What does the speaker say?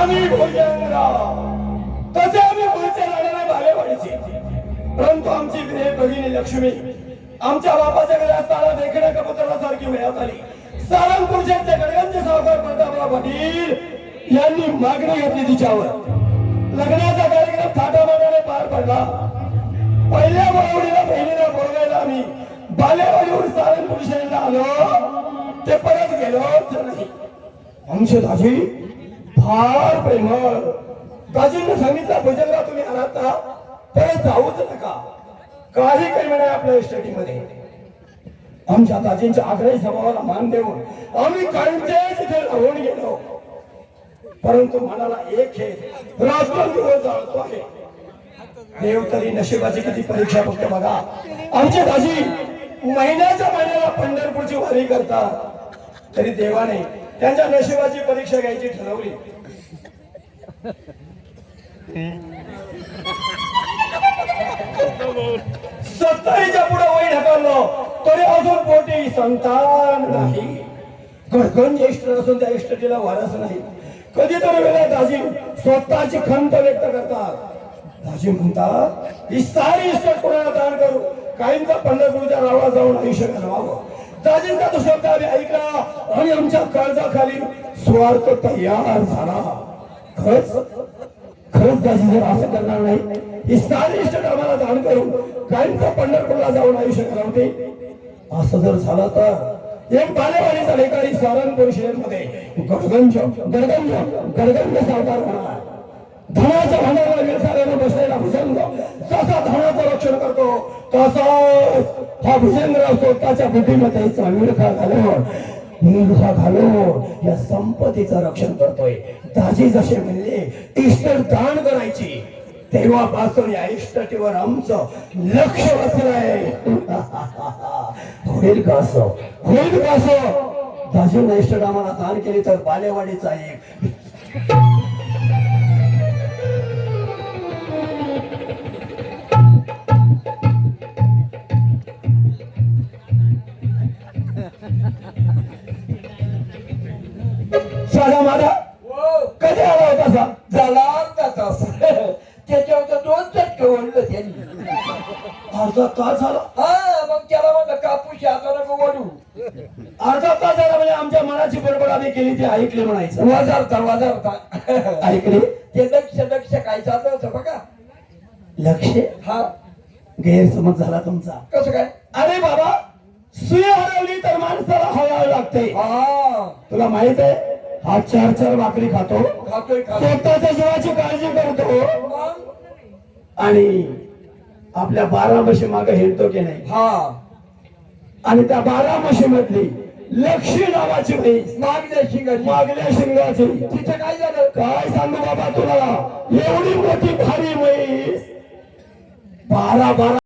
आम्ही भुजंगराव तसे आम्ही मूळचे राहणारे बालेवाडीचे, परंतु आमची भगिनी लक्ष्मी आमच्या बापाच्या घरी असताना देखण्या कबुतरासारखी वयात आली. सारंगपूरचे गडगंज सावकार प्रतापराव पाटील यांनी मागणी घेतली तिच्यावर. लग्नाचा कार्यक्रम थाटामाटाने पार पडला. पहिल्या बोलावडीला बहिणीला बोलवायला आम्ही बालेवाडीहून सारंगपूर शहराला आलो, ते परत गेलोच नाही. आमचे दाजी फार प्रेमळ. दाजींनी सांगितलं भुजंगराव तुम्ही आलात ना परत जाऊच नका, काही काही नाही आपल्या इस्टेटीमध्ये. आमच्या दाजींच्या आग्रही स्वभावाला मान देऊन आम्ही कायमचेच इथे राहून गेलो. परंतु मनाला एक खेद रात्रंदिवस जाळतो आहे. देव तरी नशिबाची किती परीक्षा फक्त बघा. आमचे दाजी महिन्याच्या महिन्याला पंढरपूरची वारी करतात, तरी देवाने त्यांच्या नशिबाची परीक्षा घ्यायची ठरवली. सत्तरीच्या पुढे वय ढकललो तरी अजून पोटी संतान नाही. गणगण ज्येष्ठ असून त्या इष्टतेला वारस नाही. कधीतरी वेळा दाजी स्वतःची खंत व्यक्त करतात. दाजी म्हणतात ही सारी इष्ट कोणाला दान करू, काहींचा पंढरपूरच्या रावळा जाऊन आयुष्य घालवावं. दाजींचा तो शब्द आम्ही ऐकला आणि आमच्या काळजाखाली स्वार्थ तयार झाला. खरंच दाजी जर असं करणार नाही, ही सारी इष्ट आम्हाला दान करून काहींचा पंढरपूरला जाऊन आयुष्य घालवते, असं जर झालं तर एक बालेवाडीचा लेखारी सारंगपूर शहरमध्ये गडगंज सावकार होणार. धनाच्या भांडाराला व्यवसायाने बसलेला भुजंगराव जसा धनाचं रक्षण करतो तसाच हा भुजंगराव स्वतःच्या बुद्धीमध्ये मुलगा घालून या संपत्तीचं रक्षण करतोय. दाजी जसे म्हणले इष्ट दान करायची, तेव्हापासून या इष्टतेवर आमचं लक्ष बसलंय. होईल का असं, होईल का असं? दाजींना इष्ट आम्हाला दान केली तर बालेवाडीचा एक साधा माझा कधी आला होता सा झाला अर्धा तास. त्याच्यावर 2 चटके ओढलं त्यांनी. अर्धा तास झाला. हा मग त्याला म्हणलं कापूस आता नको ओढू. अर्धा तास झाला म्हणजे आमच्या मनाची बडबड आम्ही केली ती ऐकली म्हणायचं. वाजारता ऐकले ते लक्ष काय चाललं होतं बघा. लक्ष हा गैरसमज झाला तुमचा. कसं काय? अरे बाबा सुई हरवली तर माणसाला हळहळ लागते. हा तुला माहित आहे हा 4 भाकरी खातो, खातोय स्वतःच्या जीवाची काळजी करतो मग आणि आपल्या 12 म्हशी मागे हिंडतो की नाही. हा आणि त्या 12 म्हशी मधली लक्ष्मी नावाची म्हैस मागल्या शिंगाची तिथे काय झालं? काय सांगू बाबा तुला, एवढी मोठी भारी म्हैस 12